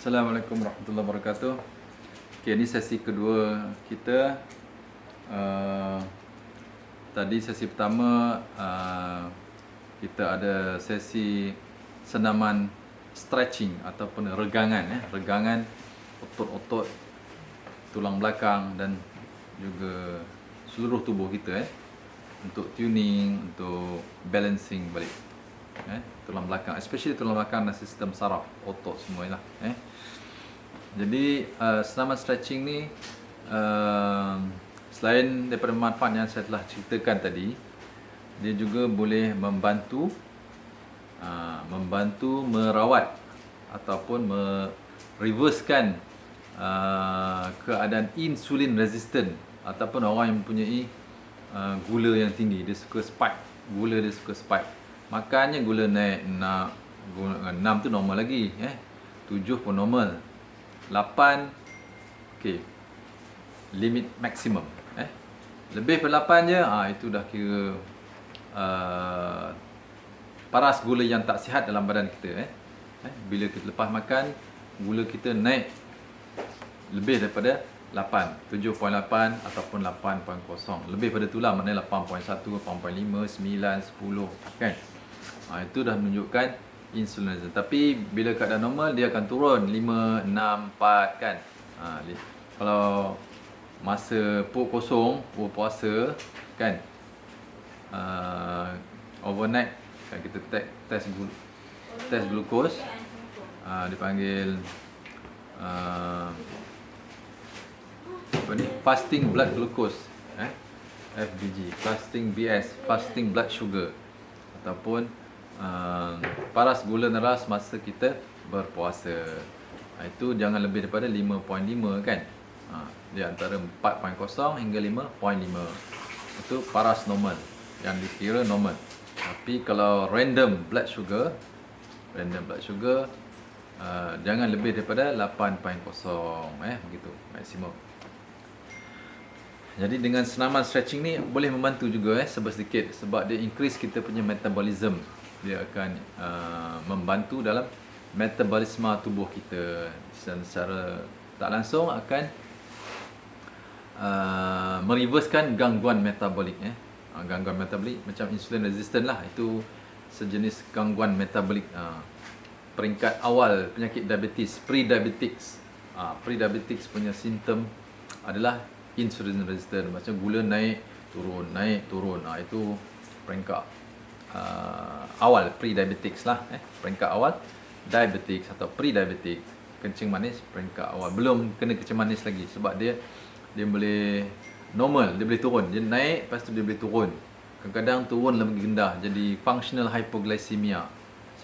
Assalamualaikum warahmatullahi wabarakatuh. Okay, ini sesi kedua kita. Tadi sesi pertama kita ada sesi senaman stretching ataupun regangan, regangan otot-otot tulang belakang dan juga seluruh tubuh kita, untuk tuning, untuk balancing balik tulang belakang, especially tulang belakang dan sistem saraf, otot semualah. Jadi senaman stretching ni selain daripada manfaat yang saya telah ceritakan tadi, dia juga boleh membantu merawat ataupun mereversekan keadaan insulin resistant ataupun orang yang mempunyai gula yang tinggi. Dia suka spike, gula dia suka spike. Makannya gula naik 6 tu normal lagi, 7 pun normal, 8 okey, limit maksimum. Lebih pada 8 je, itu dah kira paras gula yang tak sihat dalam badan kita. Bila kita lepas makan, gula kita naik lebih daripada 8, 7.8 ataupun 8.0. Lebih pada itulah, maknanya 8.1, 8.5, 9, 10 kan. Itu dah menunjukkan insulin resistant. Tapi bila keadaan normal, dia akan turun 5, 6, 4 kan. Kalau masa perut kosong, berpuasa kan, overnight kan, kita test glukos, dipanggil fasting blood glucose, FBG, fasting BS, fasting blood sugar, ataupun paras gula darah semasa kita berpuasa. Itu jangan lebih daripada 5.5 kan. Dia antara 4.0 hingga 5.5. Itu paras normal, yang dikira normal. Tapi kalau random blood sugar, jangan lebih daripada 8.0, begitu maksimum. Jadi dengan senaman stretching ni boleh membantu juga sedikit, sebab dia increase kita punya metabolism. Dia akan membantu dalam metabolisme tubuh kita, dan secara tak langsung akan mereversekan gangguan metabolik. Gangguan metabolik macam insulin resistant lah, itu sejenis gangguan metabolik. Peringkat awal penyakit diabetes, pre-diabetics. Pre-diabetics punya simptom adalah insulin resistant, macam gula naik turun. Itu peringkat awal pre-diabetics lah. Peringkat awal diabetics atau pre-diabetic, kencing manis peringkat awal, belum kena kencing manis lagi, sebab dia boleh normal, dia boleh turun, dia naik, lepas tu dia boleh turun. Kadang-kadang turun lebih rendah, jadi functional hypoglycemia,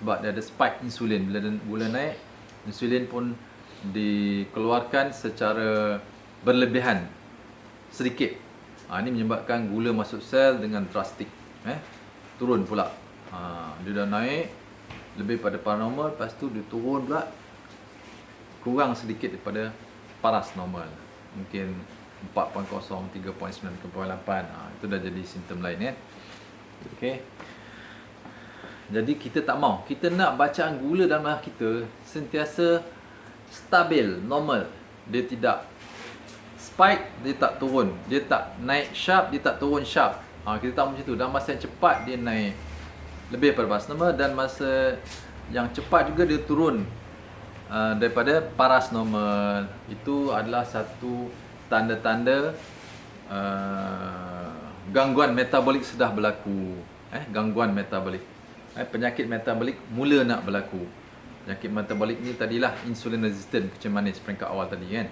sebab dia ada spike insulin. Bila gula naik, insulin pun dikeluarkan secara berlebihan sedikit. Ini menyebabkan gula masuk sel dengan drastik, turun pula. Dia dah naik lebih pada paranormal, lepas tu dia turun pula kurang sedikit daripada paras normal, mungkin 4.0, 3.9, 3.8. Itu dah jadi simptom lain, Okey. Jadi kita tak mau, kita nak bacaan gula dalam darah kita sentiasa stabil, normal. Dia tidak spike, dia tak turun, dia tak naik sharp, dia tak turun sharp. Kita tahu macam tu. Dalam masa yang cepat dia naik lebih daripada paras normal, dan masa yang cepat juga dia turun daripada paras normal. Itu adalah satu tanda-tanda gangguan metabolik sudah berlaku. Gangguan metabolik, penyakit metabolik mula nak berlaku. Penyakit metabolik ni tadilah insulin resistant, kencing manis peringkat awal tadi kan.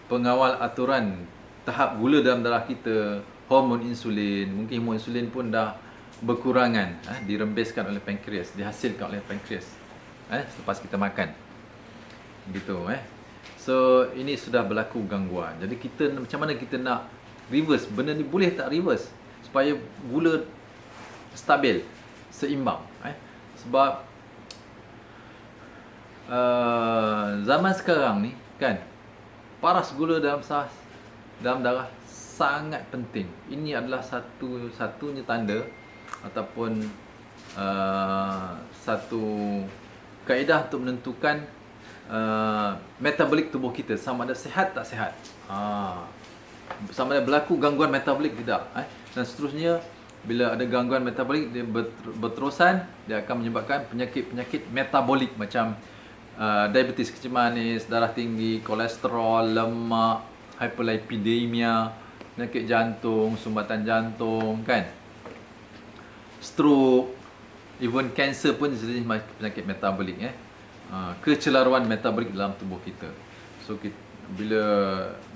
Pengawal aturan tahap gula dalam darah kita, hormon insulin, mungkin hormon insulin pun dah berkurangan, dirembeskan oleh pankreas, dihasilkan oleh pankreas selepas kita makan, gitu. So ini sudah berlaku gangguan. Jadi kita macam mana kita nak reverse benda ni? Boleh tak reverse supaya gula stabil, seimbang? Sebab zaman sekarang ni kan, paras gula dalam darah sangat penting. Ini adalah satu-satunya tanda ataupun satu kaedah untuk menentukan metabolik tubuh kita, sama ada sihat tak sihat, sama ada berlaku gangguan metabolik tidak, dan seterusnya. Bila ada gangguan metabolik, dia berterusan, dia akan menyebabkan penyakit-penyakit metabolik macam diabetes, kencing manis, darah tinggi, kolesterol, lemak, hyperlipidemia, penyakit jantung, sumbatan jantung, kan, stroke, even cancer pun jenis penyakit metabolik, kecelaruan metabolik dalam tubuh kita. So bila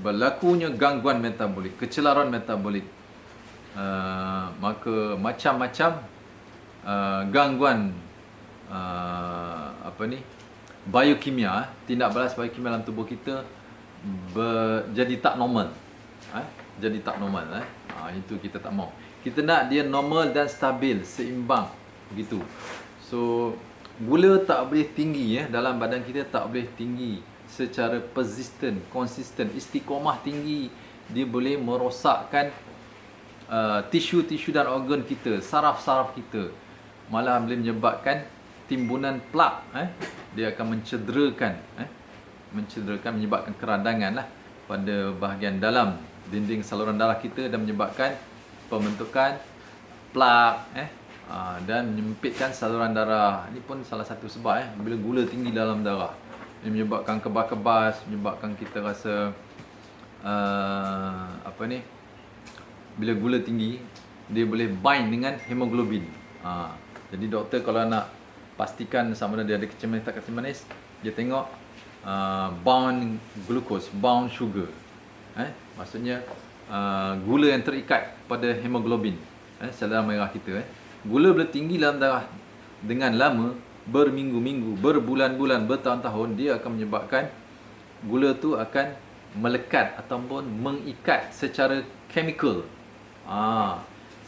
berlakunya gangguan metabolik, kecelaruan metabolik, maka macam-macam gangguan biokimia, tindak balas biokimia dalam tubuh kita jadi tak normal, jadi tak normal, itu kita tak mau. Kita nak dia normal dan stabil, seimbang, begitu. So gula tak boleh tinggi, dalam badan kita tak boleh tinggi secara persistent, konsisten, istiqomah tinggi. Dia boleh merosakkan tisu-tisu dan organ kita, saraf-saraf kita, malah boleh menyebabkan timbunan plak, dia akan mencederakan, menyebabkan keradangan lah pada bahagian dalam dinding saluran darah kita, dan menyebabkan pembentukan plak, dan menyempitkan saluran darah. Ini pun salah satu sebab bila gula tinggi dalam darah, ini menyebabkan kebas-kebas, menyebabkan kita rasa bila gula tinggi, dia boleh bind dengan hemoglobin. Jadi doktor kalau nak pastikan sama ada dia ada kencing manis tak kencing manis, dia tengok bound glucose, bound sugar, maksudnya gula yang terikat pada hemoglobin, sel darah merah kita. Gula bila tinggi dalam darah dengan lama, berminggu-minggu, berbulan-bulan, bertahun-tahun, dia akan menyebabkan gula tu akan melekat ataupun mengikat secara chemical,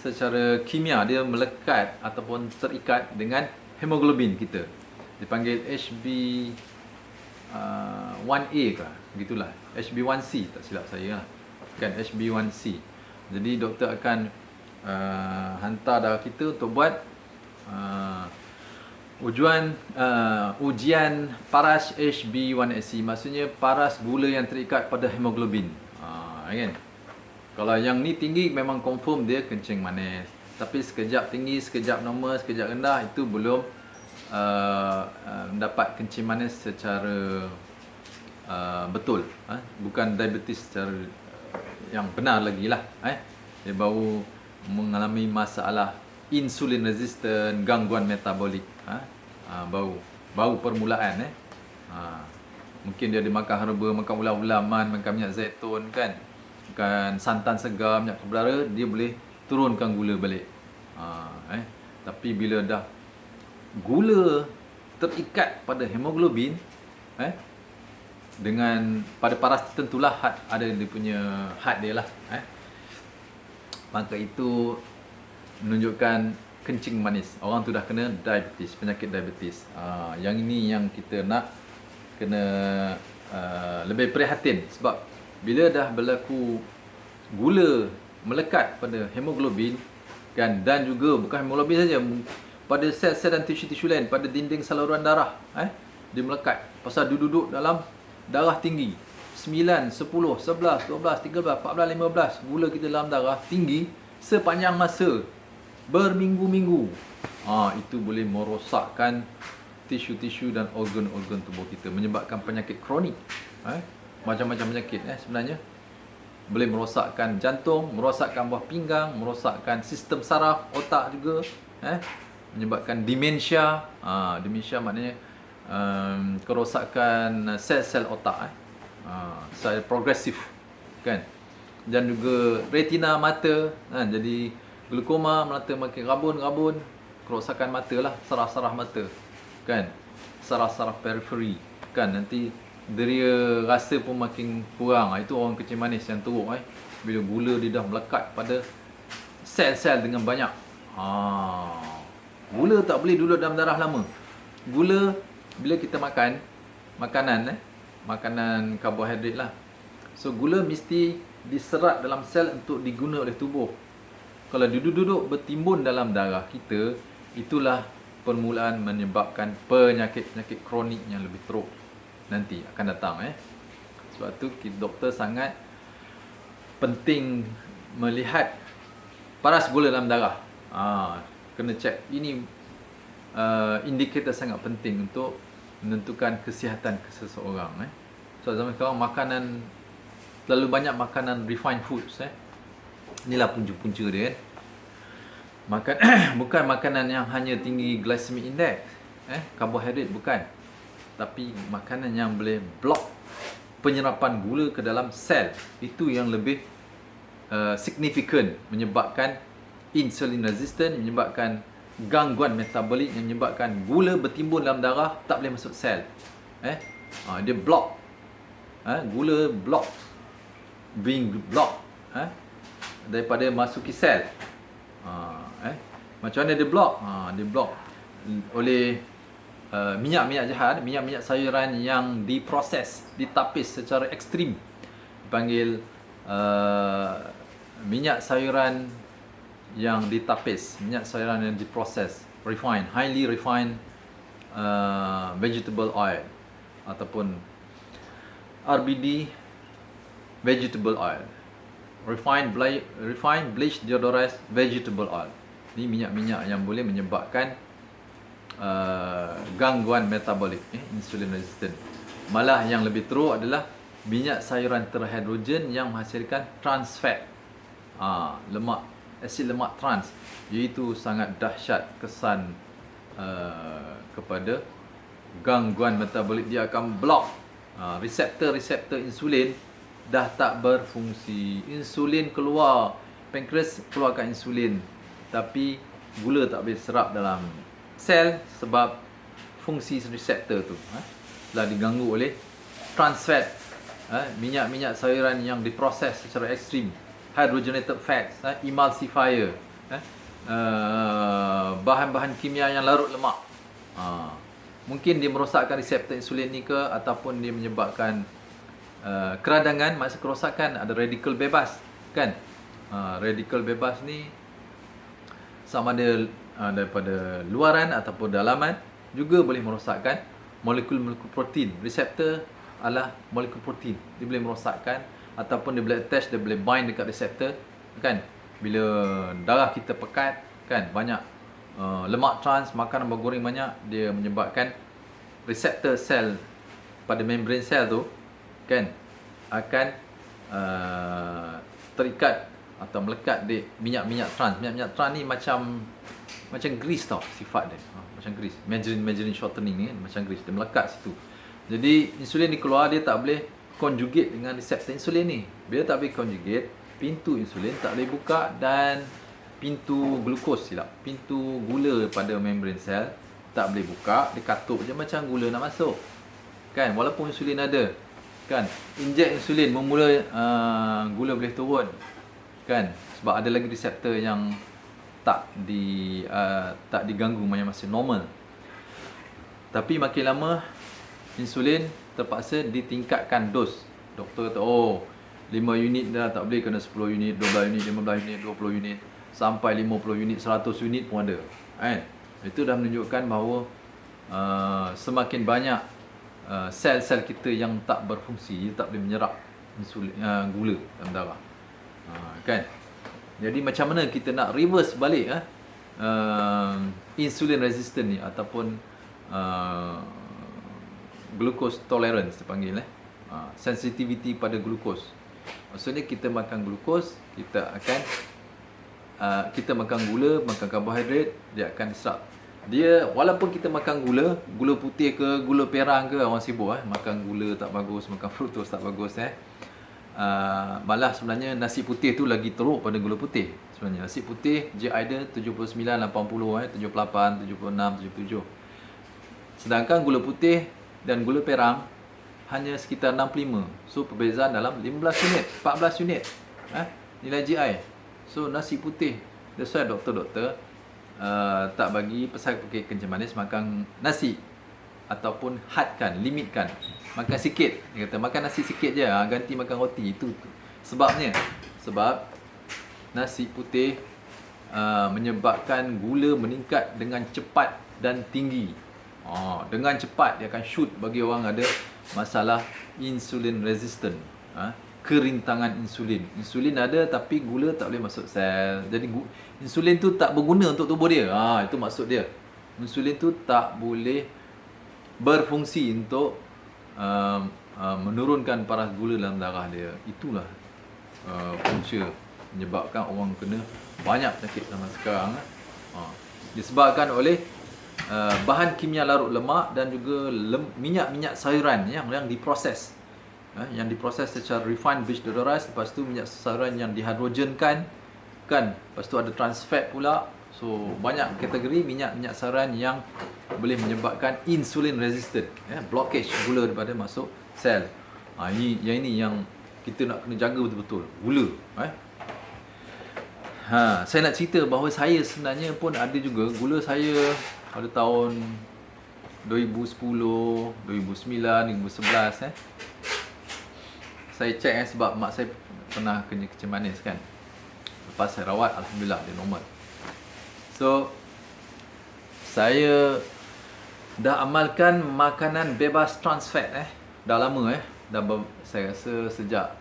secara kimia, dia melekat ataupun terikat dengan hemoglobin kita. Dipanggil HB1A ke, begitulah, HB1C tak silap saya lah, kan, HB1C. Jadi doktor akan hantar darah kita untuk buat ujian paras HB1C, maksudnya paras gula yang terikat pada hemoglobin, kan. Kalau yang ni tinggi memang confirm dia kencing manis, tapi sekejap tinggi, sekejap normal, sekejap rendah, itu belum mendapat kencing manis secara betul, bukan diabetes secara yang benar lagi lah, dia baru mengalami masalah insulin resistant, gangguan metabolik, baru permulaan, mungkin dia dimakan herba, makan ulam-ulaman, makan minyak zaitun, kan, makan santan segar, minyak kebelara, dia boleh turunkan gula balik. Tapi bila dah gula terikat pada hemoglobin, dengan pada paras tertentulah, ada dia punya had dia lah, maka itu menunjukkan kencing manis, orang tu dah kena diabetes, penyakit diabetes. Yang ini yang kita nak kena lebih prihatin, sebab bila dah berlaku gula melekat pada hemoglobin, kan, dan juga bukan hemoglobin saja, pada sel-sel dan tisu-tisu lain pada dinding saluran darah, dia melekat pasal duduk dalam darah tinggi 9, 10, 11, 12, 13, 14, 15, gula kita dalam darah tinggi sepanjang masa berminggu-minggu, itu boleh merosakkan tisu-tisu dan organ-organ tubuh kita, menyebabkan penyakit kronik, macam-macam penyakit sebenarnya. Boleh merosakkan jantung, merosakkan buah pinggang, merosakkan sistem saraf, otak juga, menyebabkan demensia. Demensia maknanya kerosakan sel-sel otak, secara progresif, kan. Dan juga retina mata, jadi glaukoma, mata makin rabun-rabun, kerosakan mata lah, saraf-saraf mata, kan, saraf-saraf periferi, kan, nanti deria rasa pun makin kurang. Itu orang kencing manis yang teruk, bila gula dia dah melekat pada sel-sel dengan banyak. Gula tak boleh duduk dalam darah lama. Gula bila kita makan makanan, makanan karbohidrat lah, so gula mesti diserap dalam sel untuk diguna oleh tubuh. Kalau duduk-duduk bertimbun dalam darah kita, itulah permulaan menyebabkan penyakit-penyakit kronik yang lebih teruk nanti akan datang. Sebab tu doktor sangat penting melihat paras gula dalam darah. Kena cek. Ini indikator sangat penting untuk menentukan kesihatan seseorang. So zaman sekarang makanan, terlalu banyak makanan refined foods. Inilah punca-punca dia. Bukan makanan yang hanya tinggi glycemic index, karbohidrat bukan, tapi makanan yang boleh block penyerapan gula ke dalam sel. Itu yang lebih signifikan, menyebabkan insulin resistant, menyebabkan gangguan metabolik, yang menyebabkan gula bertimbun dalam darah, tak boleh masuk sel. Dia block, gula block, being block daripada masuki sel. Macam mana dia block? Dia block oleh minyak-minyak jahat, minyak-minyak sayuran yang diproses, ditapis secara ekstrim. Dipanggil minyak sayuran yang ditapis, minyak sayuran yang diproses, refined, highly refined vegetable oil, ataupun RBD vegetable oil, refined bleached deodorized vegetable oil. Ini minyak-minyak yang boleh menyebabkan gangguan metabolik, insulin resistant. Malah yang lebih teruk adalah minyak sayuran terhidrogen yang menghasilkan trans fat, lemak, asid lemak trans. Iaitu sangat dahsyat kesan kepada gangguan metabolik. Dia akan block reseptor-reseptor insulin, dah tak berfungsi. Insulin keluar, pankreas keluarkan insulin, tapi gula tak boleh serap dalam sel sebab fungsi reseptor tu telah diganggu oleh trans fat, minyak-minyak sayuran yang diproses secara ekstrim, hydrogenated fats, emulsifier, bahan-bahan kimia yang larut lemak. Mungkin dia merosakkan reseptor insulin ni ke, ataupun dia menyebabkan keradangan. Maksud kerosakan, ada radikal bebas, kan? Radikal bebas ni sama ada daripada luaran ataupun dalaman, juga boleh merosakkan molekul-molekul protein. Reseptor adalah molekul protein. Dia boleh merosakkan, ataupun dia boleh attach, dia boleh bind dekat reseptor, kan? Bila darah kita pekat, kan, banyak lemak trans, makanan bergoreng banyak, dia menyebabkan reseptor sel pada membran sel tu, kan, akan terikat atau melekat di minyak-minyak trans. Minyak-minyak trans ni macam grease tau sifat dia. Macam grease. Margarine shortening ni, macam grease. Dia melekat situ. Jadi insulin ni keluar, dia tak boleh conjugate dengan reseptor insulin ni. Bila tak boleh conjugate, pintu insulin tak boleh buka, dan pintu glukos pintu gula pada membran sel tak boleh buka. Dia katup je macam gula nak masuk, kan, walaupun insulin ada, kan. Injek insulin memula gula boleh turun, kan, sebab ada lagi reseptor yang tak diganggu, yang masih normal. Tapi makin lama insulin terpaksa ditingkatkan dos. Doktor kata 5 unit dah tak boleh, kena 10 unit, 12 unit, 15 unit, 20 unit, sampai 50 unit, 100 unit pun ada, kan. Itu dah menunjukkan bahawa semakin banyak sel-sel kita yang tak berfungsi, tak boleh menyerap insulin, gula dalam darah, kan. Jadi macam mana kita nak reverse balik insulin resistant ni, ataupun glucose tolerance dipanggil, sensitivity pada glukos. Maksudnya kita makan glukos, kita makan gula, makan karbohidrat, dia akan diserap. Dia walaupun kita makan gula putih ke, gula perang ke, orang sibuk makan gula tak bagus, makan fructose tak bagus, malah sebenarnya nasi putih tu lagi teruk pada gula putih. Sebenarnya nasi putih GI dia 79, 80, 78, 76, 77. Sedangkan gula putih dan gula perang hanya sekitar 65. So perbezaan dalam 15 unit, 14 unit nilai GI. So nasi putih, that's why doktor-doktor tak bagi pasal kencing manis, makan nasi, ataupun hadkan, limitkan, makan sikit. Dia kata makan nasi sikit je, ganti makan roti. Itu sebabnya, sebab nasi putih menyebabkan gula meningkat dengan cepat dan tinggi. Dengan cepat dia akan shoot bagi orang ada masalah insulin resistant. Kerintangan insulin. Insulin ada tapi gula tak boleh masuk sel. Jadi insulin tu tak berguna untuk tubuh dia. Itu maksud dia. Insulin tu tak boleh berfungsi untuk menurunkan paras gula dalam darah dia. Itulah punca menyebabkan orang kena banyak penyakit zaman sekarang. Disebabkan oleh bahan kimia larut lemak dan juga minyak-minyak sayuran yang diproses. Yang diproses secara refined vegetable rice, lepas tu minyak sayuran yang dihidrogenkan kan, lepas tu ada trans fat pula. So banyak kategori minyak sayuran yang boleh menyebabkan insulin resistant, blockage gula daripada masuk sel. Ini yang kita nak kena jaga betul-betul, gula. Saya nak cerita bahawa saya sebenarnya pun ada juga gula saya pada tahun 2010, 2009, 2011 saya cek sebab mak saya pernah kena kecil manis kan. Lepas saya rawat, alhamdulillah dia normal. So saya dah amalkan makanan bebas trans fat dah lama saya rasa sejak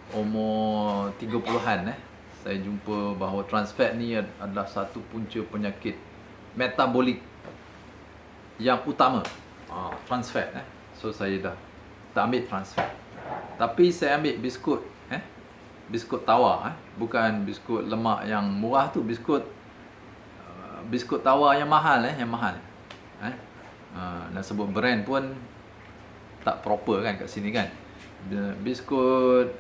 umur 30-an saya jumpa bahawa trans fat ni adalah satu punca penyakit metabolik yang utama. Trans fat so saya dah tak ambil trans fat. Tapi saya ambil biskut biskut tawa bukan biskut lemak yang murah tu, biskut tawa yang mahal nak sebut brand pun tak proper kan kat sini kan. Biskut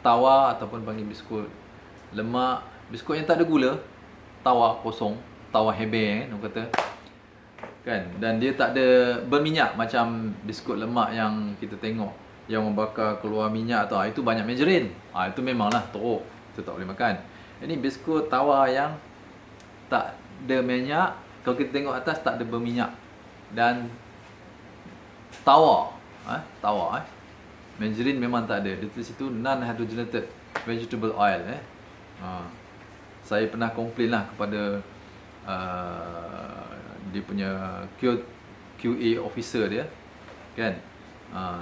tawa ataupun panggil biskut lemak, biskut yang tak ada gula, tawa kosong, tawa hebe orang kata kan, dan dia tak ada berminyak macam biskut lemak yang kita tengok yang membakar keluar minyak tu, itu banyak margarin. Itu memanglah teruk, itu tak boleh makan. Ini biskut tawa yang tak ada minyak, kalau kita tengok atas tak ada berminyak, dan tawa margarin memang tak ada. Dia tulis situ non hydrogenated vegetable oil. Saya pernah komplain lah kepada dia punya QA officer dia kan.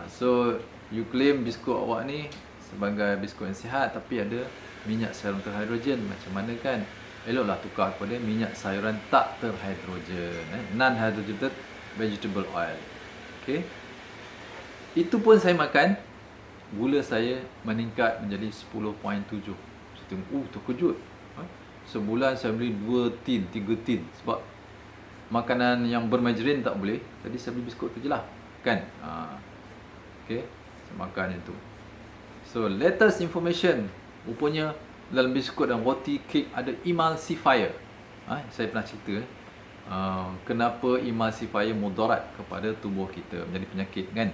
So you claim biskut awak ni sebagai biskut yang sihat tapi ada minyak sayuran terhidrogen, macam mana kan? Eloklah tukar kepada minyak sayuran tak terhidrogen, non hydrogenated vegetable oil. Okay, itu pun saya makan, gula saya meningkat menjadi 10.7. Saya tengok, terkejut. Sebulan saya beli 2 tin, 3 tin, sebab makanan yang bermargarin tak boleh. Jadi saya beli biskut tu je lah kan. Okay, saya makan itu. So latest information, rupanya dalam biskut dan roti kek ada emulsifier. Saya pernah cerita kenapa emulsifier mudarat kepada tubuh kita, menjadi penyakit kan.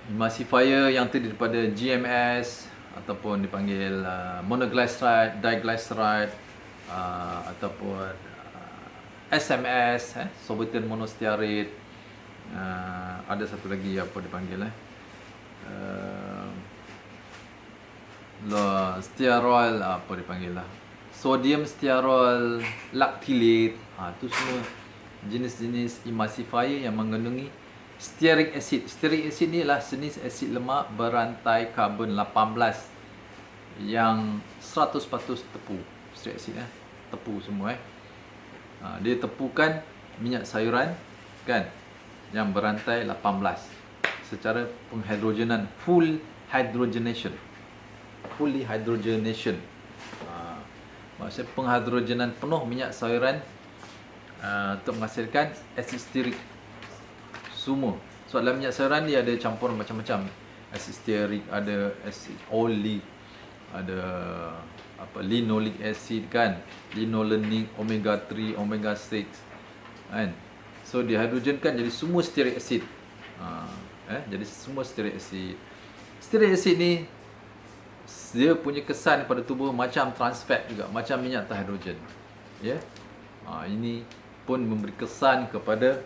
Emulsifier yang terdiri daripada GMS ataupun dipanggil monoglyceride, diglyceride ataupun SMS, sorbitol monostearate. Ada satu lagi apa dipanggil stearol, apa dipanggil lah, sodium stearol lactylate. Itu semua jenis-jenis emulsifier yang mengandungi stearic acid. Stearic acid ni adalah jenis asid lemak berantai karbon 18 yang 100% tepu. Stearic acid tepu semua dia tepukan minyak sayuran kan yang berantai 18 secara penghidrogenan, fully hydrogenation. Maksudnya penghidrogenan penuh minyak sayuran untuk menghasilkan asid stearik semua. So dalam minyak sayuran dia ada campuran macam-macam. Asid stearik, ada asid oleic, ada linoleic acid kan, linolenic, omega 3, omega 6 kan. So dihidrogenkan jadi semua stearic acid. Jadi semua stearic acid. Stearic acid ni dia punya kesan pada tubuh macam trans fat juga, macam minyak terhidrogen. Ini pun memberi kesan kepada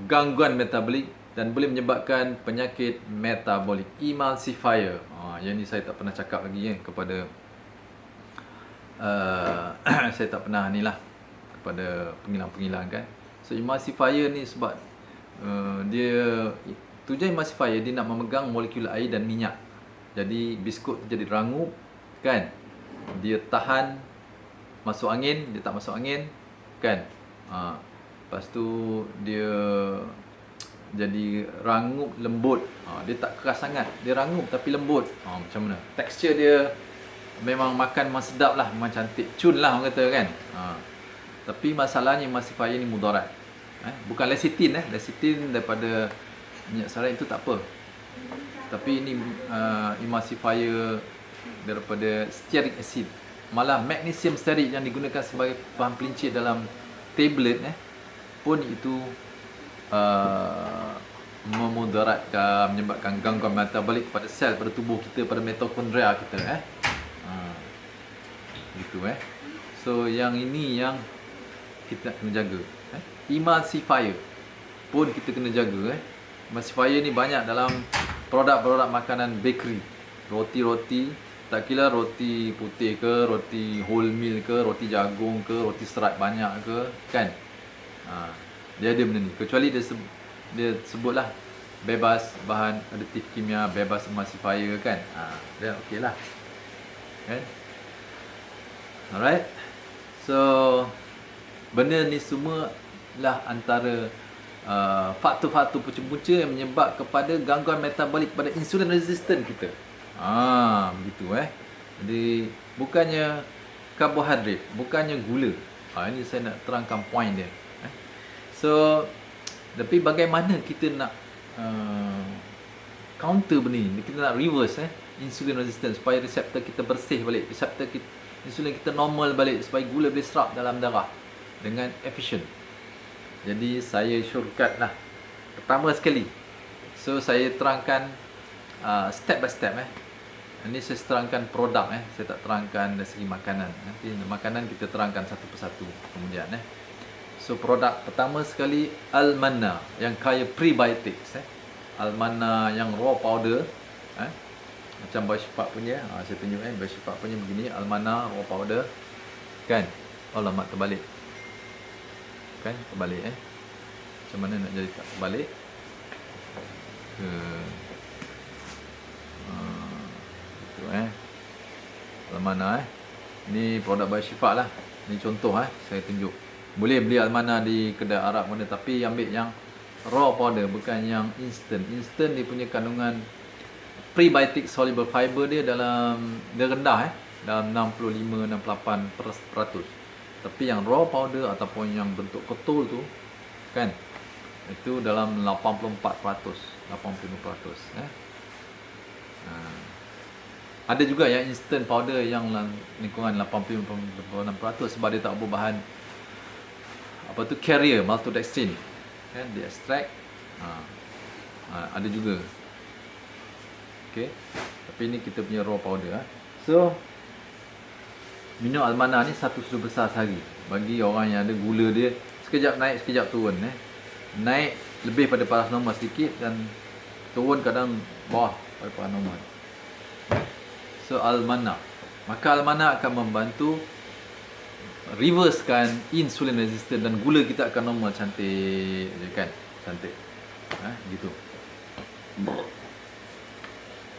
gangguan metabolik dan boleh menyebabkan penyakit metabolik. Emulsifier. Yang ni saya tak pernah cakap lagi kepada saya tak pernah ni lah kepada pengilang-pengilang kan. So emulsifier ni sebab dia tujuan emulsifier dia nak memegang molekul air dan minyak. Jadi biskut tu jadi rangup kan. Dia tahan masuk angin, dia tak masuk angin kan. Lepas tu dia jadi rangup lembut. Dia tak keras sangat, dia rangup tapi lembut. Macam mana? Tekstur dia memang makan memang sedap lah, memang cantik, cun lah orang kata kan. Tapi masalahnya emulsifier ni mudarat. Bukan lecithin lecithin daripada minyak sarat itu tak apa. Tapi ini emulsifier daripada stearic acid. Malah magnesium stearit yang digunakan sebagai bahan pelincir dalam tablet pun itu memudaratkan, menyebabkan gangguan metabolik pada sel, pada tubuh kita, pada mitokondria kita gitu So yang ini yang kita kena jaga. Emulsifier pun kita kena jaga. Emulsifier ni banyak dalam produk-produk makanan bakery, roti-roti, tak kira roti putih ke, roti wholemeal ke, roti jagung ke, roti serat banyak ke kan. Dia ada benda ni, kecuali dia sebutlah bebas bahan aditif kimia, bebas emulsifier kan. Dia okey lah kan. Alright. So benda ni semua lah antara faktor-faktor punca-punca yang menyebab kepada gangguan metabolik pada insulin resistant kita. Begitu Jadi bukannya karbohidrat, bukannya gula. Ini saya nak terangkan point dia. So tapi bagaimana kita nak counter benda ni? Kita nak reverse insulin resistant supaya reseptor kita bersih balik, reseptor kita, insulin kita normal balik, supaya gula boleh serap dalam darah dengan efisien. Jadi saya shortcut lah. Pertama sekali, so saya terangkan step by step Ini saya terangkan produk saya tak terangkan dari segi makanan. Nanti makanan kita terangkan satu persatu kemudian So produk pertama sekali Al-Manna yang kaya prebiotics Al-Manna yang raw powder macam Bioshifa punya. Saya tunjuk Bioshifa punya begini, Al-Manna raw powder kan. Alamak terbalik kan, terbalik macam mana nak jadi tak terbalik itu Al-Manna ni produk Bioshifa lah. Ni contoh saya tunjuk. Boleh beli Al-Manna di kedai Arab mana, tapi ambil yang raw powder, bukan yang instant. Instant dia punya kandungan prebiotic soluble fiber dia dia rendah dalam 65-68%. Tapi yang raw powder ataupun yang bentuk ketul tu kan, itu dalam 84%, 85%. Ada juga yang instant powder yang lingkungan 85-86% sebab dia tak berbahan carrier maltodextrin kan, dia extract. Ada juga. Okey. Tapi ni kita punya raw powder. So minum Al-Manna ni satu sudu besar sehari. Bagi orang yang ada gula dia sekejap naik sekejap turun Naik lebih pada paras normal sedikit dan turun kadang bawah pada paras normal. So Al-Manna, maka Al-Manna akan membantu reversekan insulin resistant dan gula kita akan normal, cantik je kan, cantik gitu.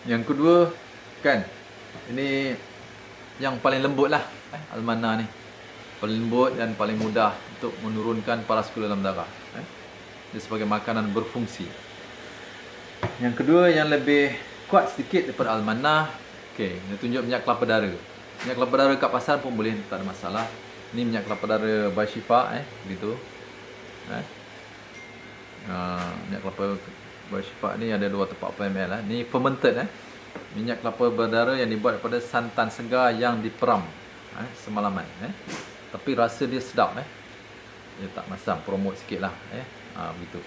Yang kedua kan, ini yang paling lembut lah Al-Manna ni, paling lembut dan paling mudah untuk menurunkan paras gula dalam darah. Dia sebagai makanan berfungsi. Yang kedua yang lebih kuat sedikit daripada Al-Manna, okey, dia tunjuk minyak kelapa dara. Minyak kelapa dara kat pasar pun boleh, tak ada masalah. Ni minyak kelapa dara Bioshifa gitu. Minyak kelapa Bioshifa ni ada 240 ml Ni fermented minyak kelapa berdara yang dibuat daripada santan segar yang diperam semalaman tapi rasa dia sedap dia tak masam, promote sikit lah begitu.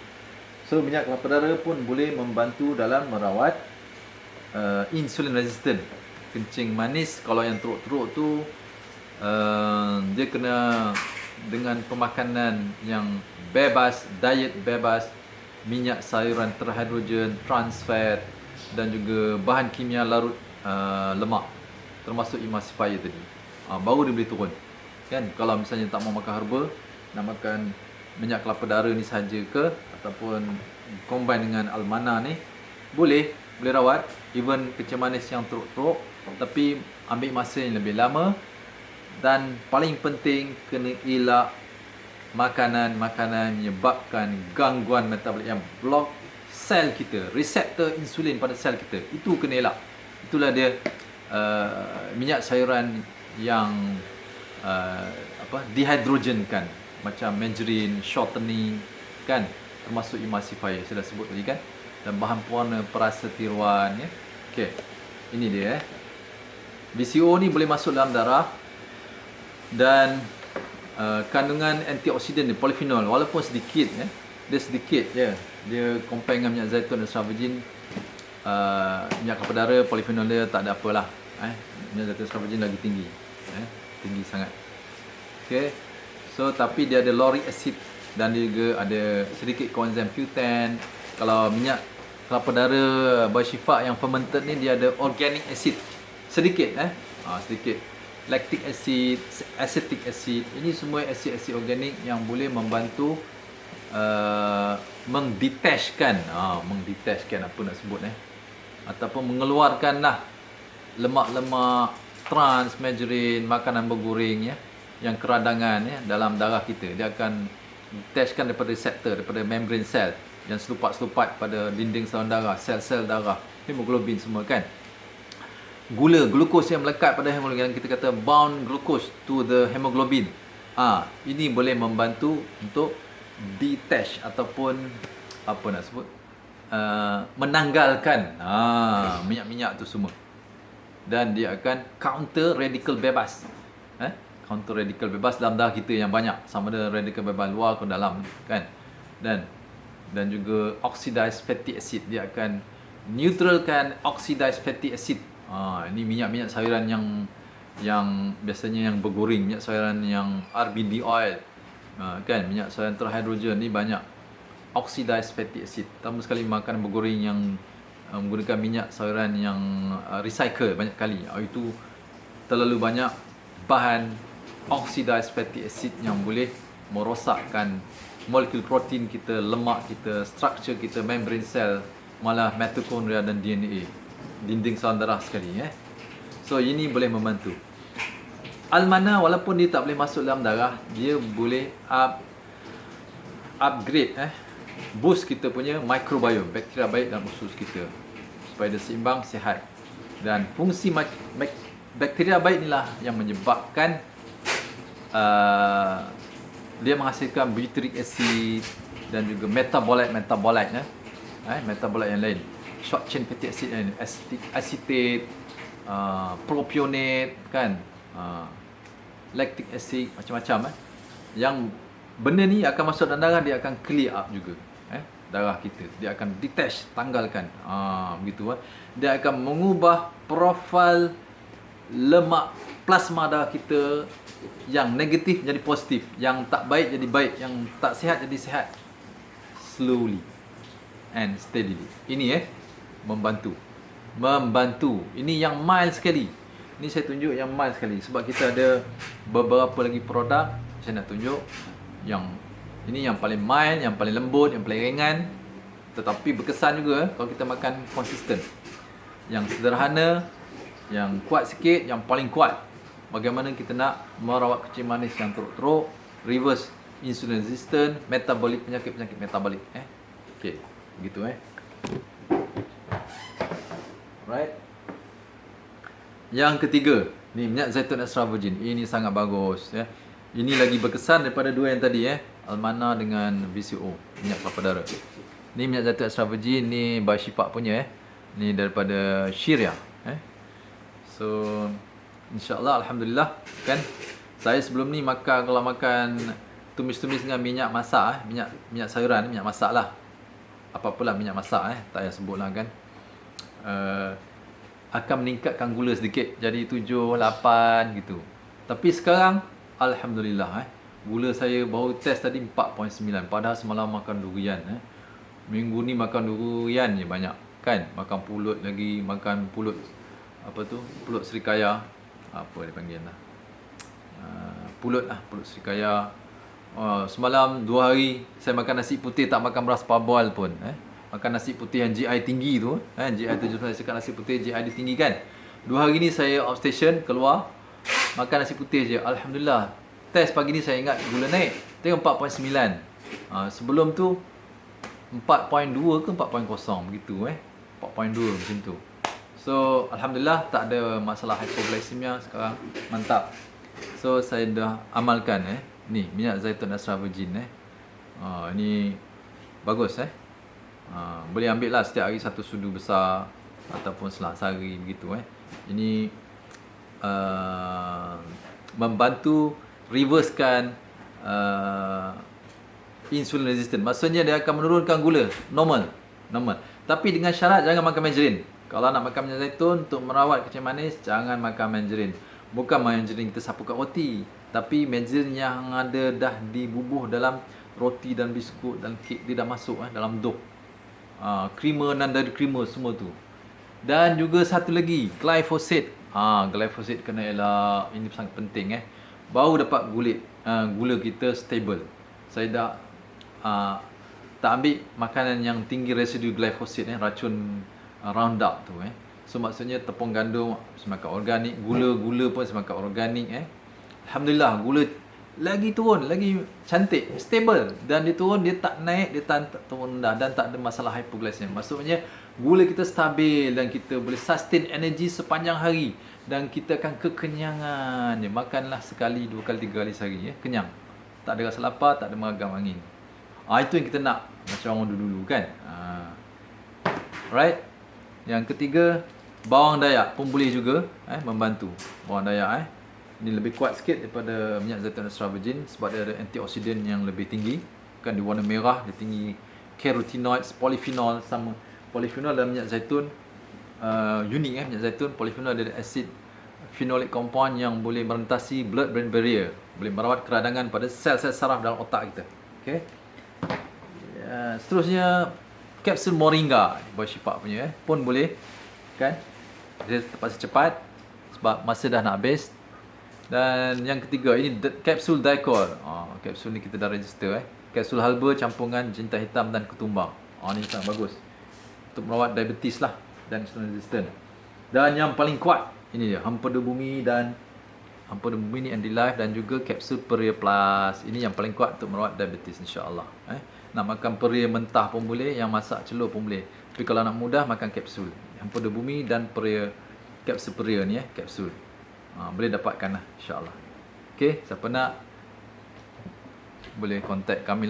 So minyak kelapa dara pun boleh membantu dalam merawat insulin resistant, kencing manis. Kalau yang teruk-teruk tu dia kena dengan pemakanan yang bebas, diet bebas minyak sayuran terhidrogen, trans fat dan juga bahan kimia larut lemak, termasuk emulsifier tadi. baru dia boleh turun. Kan kalau misalnya tak mau makan herba, nak makan minyak kelapa dara ni saja ke, ataupun combine dengan almana ni, boleh rawat. Even kecil manis yang teruk-teruk, tapi ambil masa yang lebih lama. Dan paling penting, kena elak makanan-makanan menyebabkan gangguan metabolik yang block sel kita, reseptor insulin pada sel kita. Itu kena elak. Itulah dia minyak sayuran yang dihydrogenkan, macam margarine, shortening kan, termasuk emulsifier saya dah sebut tadi kan, dan bahan pewarna perasa tiruan ya. Okey. Ini dia BCO ni boleh masuk dalam darah, dan kandungan antioksidan dia, polyphenol, walaupun sedikit ya, dia sedikit je. Dia compare dengan minyak zaitun extra virgin, minyak kelapa dara, polyphenol dia tak ada apalah. Minyak zaitun extra virgin lagi tinggi, tinggi sangat. Okay. So tapi dia ada lauric acid, dan dia juga ada sedikit coenzyme Q10. Kalau minyak kelapa dara bersifat yang fermented ni, dia ada organic acid sedikit, sedikit lactic acid, acetic acid. Ini semua asid-asid organik yang boleh membantu mendetachkan apa nak sebut ataupun mengeluarkanlah lemak-lemak trans, margarine, makanan bergoreng yang keradangan dalam darah kita. Dia akan detachkan daripada reseptor, daripada membrane sel yang selupat-selupat pada dinding saluran darah, sel-sel darah, hemoglobin semua kan. Glukos yang melekat pada hemoglobin, yang kita kata bound glucose to the hemoglobin. Ini boleh membantu untuk detach ataupun apa nak sebut, menanggalkan minyak-minyak tu semua. Dan dia akan counter radikal bebas. Counter radikal bebas dalam darah kita yang banyak, sama ada radikal bebas luar ke dalam kan. Dan juga oxidized fatty acid, dia akan neutralkan oxidized fatty acid. Ini minyak-minyak sayuran yang biasanya yang bergoreng, minyak sayuran yang RBD oil, kan, minyak sayuran terhidrogen ni banyak oxidized fatty acid. Tambah sekali makan bergoreng yang menggunakan minyak sayuran yang recycle banyak kali, itu terlalu banyak bahan oxidized fatty acid yang boleh merosakkan molekul protein kita, lemak kita, struktur kita, membrane sel, malah mitokondria dan DNA, dinding saluran darah sekali. So ini boleh membantu. Almana walaupun dia tak boleh masuk dalam darah, dia boleh upgrade boost kita punya microbiome, bakteria baik dalam usus kita, supaya dia seimbang, sihat. Dan fungsi bakteria baik inilah yang menyebabkan dia menghasilkan butyric acid dan juga metabolite yang lain, short chain fatty acid and acetate, propionate kan, lactic acid, macam-macam yang benda ni akan masuk dalam darah, dia akan clear up juga darah kita, dia akan detach, tanggalkan, begitu. Dia akan mengubah profil lemak plasma darah kita yang negatif jadi positif, yang tak baik jadi baik, yang tak sihat jadi sihat, slowly and steadily. Ini membantu. Ini yang mild sekali. Ini saya tunjuk yang mild sekali, sebab kita ada beberapa lagi produk saya nak tunjuk. Yang ini yang paling mild, yang paling lembut, yang paling ringan, tetapi berkesan juga kalau kita makan konsisten. Yang sederhana, yang kuat sikit, yang paling kuat. Bagaimana kita nak merawat kecil manis yang teruk-teruk, reverse insulin resistant, metabolik, penyakit-penyakit metabolik. Okey, begitu Right. Yang ketiga, ni minyak zaitun extra virgin. Ini sangat bagus Ini lagi berkesan daripada dua yang tadi Almana dengan BCO, minyak kelapa dara. Ni minyak zaitun extra virgin, ni by Shifa punya Ni daripada Syria So insya-Allah, alhamdulillah kan. Saya sebelum ni kalau makan tumis-tumis dengan minyak masak minyak sayuran, minyak masak lah, apa-apalah minyak masak tak payah sebutlah kan, akan meningkatkan gula sedikit jadi 7, 8 gitu. Tapi sekarang alhamdulillah gula saya baru test tadi 4.9, padahal semalam makan durian minggu ni makan durian je banyak kan, makan pulut lagi, makan pulut pulut serikaya, apa dia panggil lah, pulut lah, pulut serikaya. Semalam 2 hari saya makan nasi putih, tak makan beras parboil pun. Makan nasi putih yang GI tinggi tu, GI 17, saya cakap nasi putih GI dia tinggi kan. 2 hari ni saya outstation keluar makan nasi putih je. Alhamdulillah. Test pagi ni saya ingat gula naik. Tengok 4.9. Sebelum tu 4.2 ke 4.0 begitu 4.2 macam tu. So alhamdulillah tak ada masalah hypoglycemia sekarang. Mantap. So saya dah amalkan ni minyak zaitun extra virgin ni bagus boleh ambil lah setiap hari 1 sudu besar ataupun selang sehari begitu Ini membantu reversekan insulin resistant. Maksudnya dia akan menurunkan gula normal. Tapi dengan syarat jangan makan margarine. Kalau nak makan minyak zaitun untuk merawat kecil manis, jangan makan margarine. Bukan margarine kita sapu kat roti, tapi margarine yang ada dah dibubuh dalam roti dan biskut dan kek, dia dah masuk dalam dough. Creamer dan dari creamer semua tu. Dan juga satu lagi, glyphosate. Glyphosate kena elak. Ini sangat penting Baru dapat gula kita stable. Saya dah tak ambil makanan yang tinggi residu glyphosate racun Roundup tu So maksudnya tepung gandum saya makan organik, gula pun saya makan organik Alhamdulillah, gula lagi turun, lagi cantik, stable. Dan dia turun, dia tak naik, dia tak turun rendah dan tak ada masalah hypoglycemia. Maksudnya gula kita stabil dan kita boleh sustain energy sepanjang hari dan kita akan kekenyangan. Makanlah sekali, 2 kali, 3 kali sehari kenyang. Tak ada rasa lapar, tak ada meragam angin. Itu yang kita nak macam orang dulu kan. Alright. Yang ketiga, bawang dayak pun boleh juga membantu. Bawang dayak ini lebih kuat sikit daripada minyak zaitun extra virgin sebab dia ada antioksidan yang lebih tinggi. Kan dia warna merah, dia tinggi carotenoids, polyphenol. Sama polyphenol dalam minyak zaitun unik minyak zaitun. Polyphenol dia ada acid phenolic compound yang boleh merentasi blood-brain barrier, boleh merawat keradangan pada sel-sel saraf dalam otak kita. Okey. Seterusnya kapsul moringa, buah syifa punya pun boleh kan. Dia terpaksa cepat sebab masa dah nak habis. Dan yang ketiga, ini kapsul dicol. Kapsul ni kita dah register Kapsul halba campungan jinta hitam dan ketumbang. Ni sangat bagus untuk merawat diabetes lah dan insulin resistant. Dan yang paling kuat ini dia, Hempedu Bumi ni Andy Life dan juga kapsul Peria Plus. Ini yang paling kuat untuk merawat diabetes insya-Allah. Nak makan peria mentah pun boleh, yang masak celur pun boleh. Tapi kalau nak mudah, makan kapsul Hempedu Bumi dan peria, kapsul peria ni kapsul. Boleh dapatkan lah insya-Allah. Okey, siapa nak boleh contact kami lah.